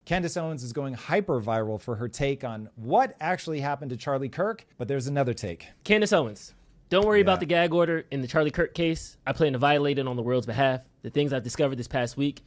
Candace Owens is going hyper viral for her take on what actually happened to Charlie Kirk, but there's another take. Candace Owens, don't worry about the gag order in the Charlie Kirk case. I plan to violate it on the world's behalf. The things I've discovered this past week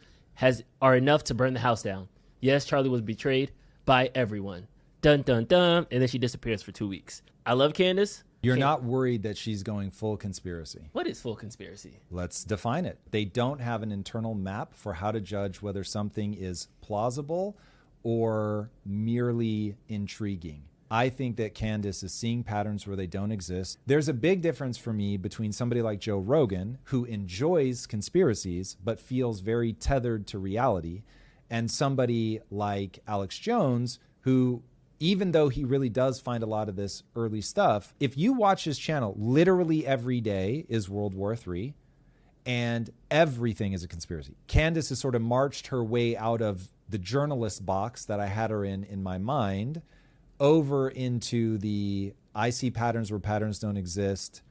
are enough to burn the house down. Yes, Charlie was betrayed by everyone. Dun, dun, dun. And then she disappears for 2 weeks. I love Candace. You're not worried that she's going full conspiracy. What is full conspiracy? Let's define it. They don't have an internal map for how to judge whether something is plausible or merely intriguing. I think that Candace is seeing patterns where they don't exist. There's a big difference for me between somebody like Joe Rogan, who enjoys conspiracies but feels very tethered to reality, and somebody like Alex Jones, who, even though he really does find a lot of this early stuff, if you watch his channel, literally every day is World War III, and everything is a conspiracy. Candace has sort of marched her way out of the journalist box that I had her in my mind, over into the I see patterns where patterns don't exist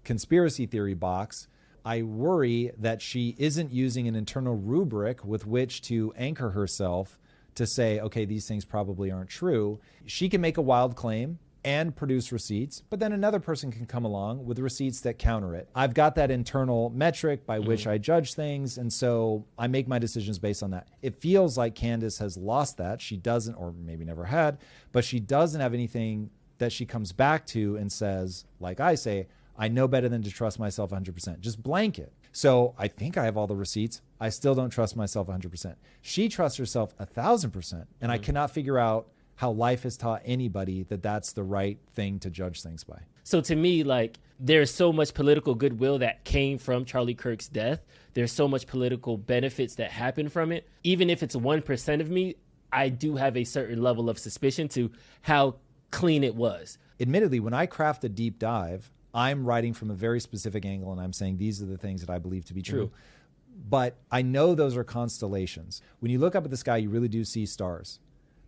conspiracy theory box. I worry that she isn't using an internal rubric with which to anchor herself to say, okay, these things probably aren't true. She can make a wild claim and produce receipts, but then another person can come along with receipts that counter it. I've got that internal metric by which I judge things, and so I make my decisions based on that. It feels like Candace has lost that. She doesn't, or maybe never had, but she doesn't have anything that she comes back to and says, like I say, I know better than to trust myself 100%. Just blanket. So I think I have all the receipts. I still don't trust myself 100%. She trusts herself 1,000%, and I cannot figure out how life has taught anybody that that's the right thing to judge things by. So to me, like, there's so much political goodwill that came from Charlie Kirk's death. There's so much political benefits that happen from it. Even if it's 1% of me, I do have a certain level of suspicion to how clean it was. Admittedly, when I craft a deep dive, I'm writing from a very specific angle, and I'm saying these are the things that I believe to be true. But I know those are constellations. When you look up at the sky, you really do see stars.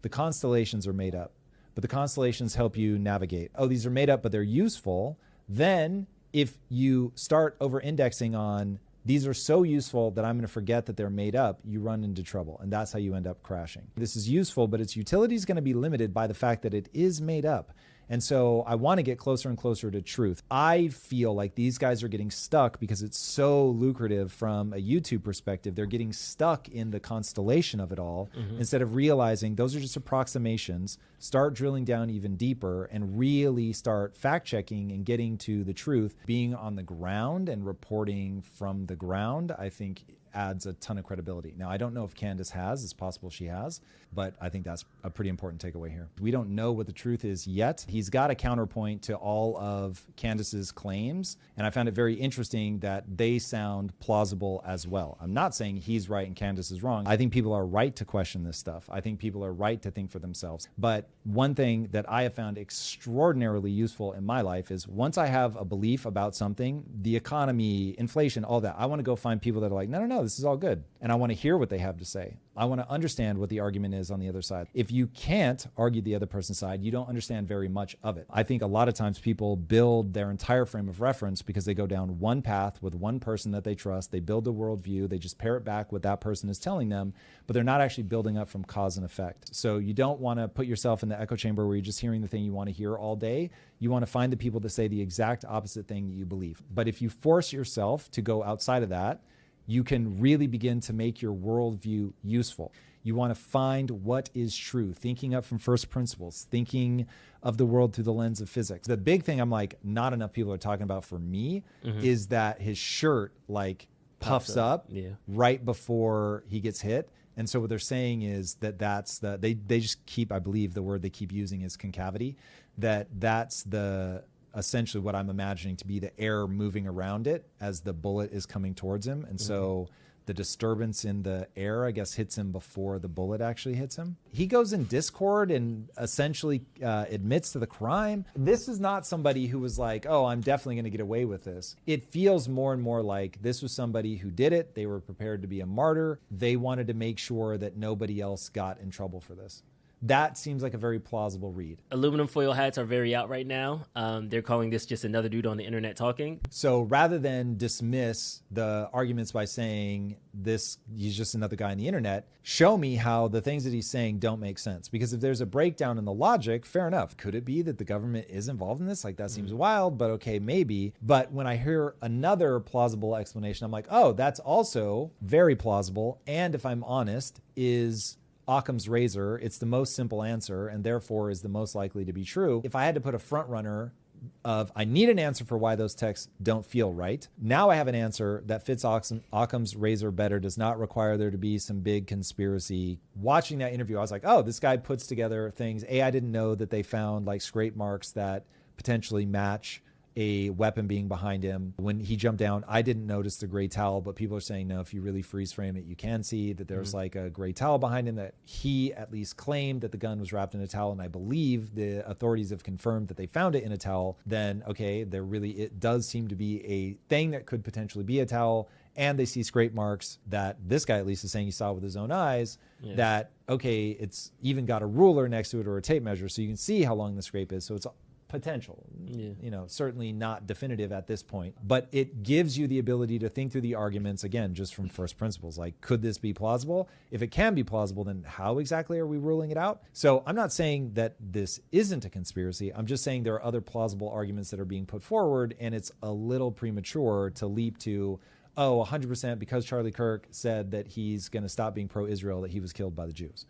The constellations are made up, but the constellations help you navigate. Oh, these are made up, but they're useful. Then if you start over-indexing on these are so useful that I'm going to forget that they're made up, you run into trouble. And that's how you end up crashing. This is useful, but its utility is going to be limited by the fact that it is made up. And so I want to get closer and closer to truth. I feel like these guys are getting stuck because it's so lucrative from a YouTube perspective. They're getting stuck in the constellation of it all instead of realizing those are just approximations. Start drilling down even deeper and really start fact checking and getting to the truth. Being on the ground and reporting from the ground, I think adds a ton of credibility. Now, I don't know if Candace has. It's possible she has, but I think that's a pretty important takeaway here. We don't know what the truth is yet. He's got a counterpoint to all of Candace's claims, and I found it very interesting that they sound plausible as well. I'm not saying he's right and Candace is wrong. I think people are right to question this stuff. I think people are right to think for themselves. But one thing that I have found extraordinarily useful in my life is once I have a belief about something, the economy, inflation, all that, I want to go find people that are like, no, this is all good. And I want to hear what they have to say. I want to understand what the argument is on the other side. If you can't argue the other person's side, you don't understand very much of it. I think a lot of times people build their entire frame of reference because they go down one path with one person that they trust. They build a worldview. They just parrot back what that person is telling them, but they're not actually building up from cause and effect. So you don't want to put yourself in the echo chamber where you're just hearing the thing you want to hear all day. You want to find the people that say the exact opposite thing that you believe. But if you force yourself to go outside of that, you can really begin to make your worldview useful. You want to find what is true, thinking up from first principles, thinking of the world through the lens of physics. The big thing I'm like, not enough people are talking about for me is that his shirt like puffs up right before he gets hit. And so what they're saying is that that's the, they just keep, I believe the word they keep using is concavity, that's the, essentially what I'm imagining to be the air moving around it as the bullet is coming towards him. And so the disturbance in the air, I guess, hits him before the bullet actually hits him. He goes in Discord and essentially admits to the crime. This is not somebody who was like, oh, I'm definitely going to get away with this. It feels more and more like this was somebody who did it. They were prepared to be a martyr. They wanted to make sure that nobody else got in trouble for this. That seems like a very plausible read. Aluminum foil hats are very out right now. They're calling this just another dude on the internet talking. So rather than dismiss the arguments by saying he's just another guy on the internet, show me how the things that he's saying don't make sense. Because if there's a breakdown in the logic, fair enough. Could it be that the government is involved in this? Like, that seems wild, but okay, maybe. But when I hear another plausible explanation, I'm like, oh, that's also very plausible. And if I'm honest, is Occam's razor. It's the most simple answer and therefore is the most likely to be true. If I had to put a front runner of, I need an answer for why those texts don't feel right. Now I have an answer that fits Occam's razor better, does not require there to be some big conspiracy. Watching that interview, I was like, oh, this guy puts together things. I didn't know that they found like scrape marks that potentially match a weapon being behind him. When he jumped down, I didn't notice the gray towel, but people are saying, no, if you really freeze frame it, you can see that there's like a gray towel behind him, that he at least claimed that the gun was wrapped in a towel. And I believe the authorities have confirmed that they found it in a towel. Then, okay, it does seem to be a thing that could potentially be a towel. And they see scrape marks that this guy at least is saying he saw with his own eyes, that, okay, it's even got a ruler next to it or a tape measure. So you can see how long the scrape is. So it's potential, certainly not definitive at this point, but it gives you the ability to think through the arguments, again, just from first principles. Like, could this be plausible? If it can be plausible, then how exactly are we ruling it out? So I'm not saying that this isn't a conspiracy. I'm just saying there are other plausible arguments that are being put forward, and it's a little premature to leap to, oh, 100% because Charlie Kirk said that he's going to stop being pro-Israel, that he was killed by the Jews.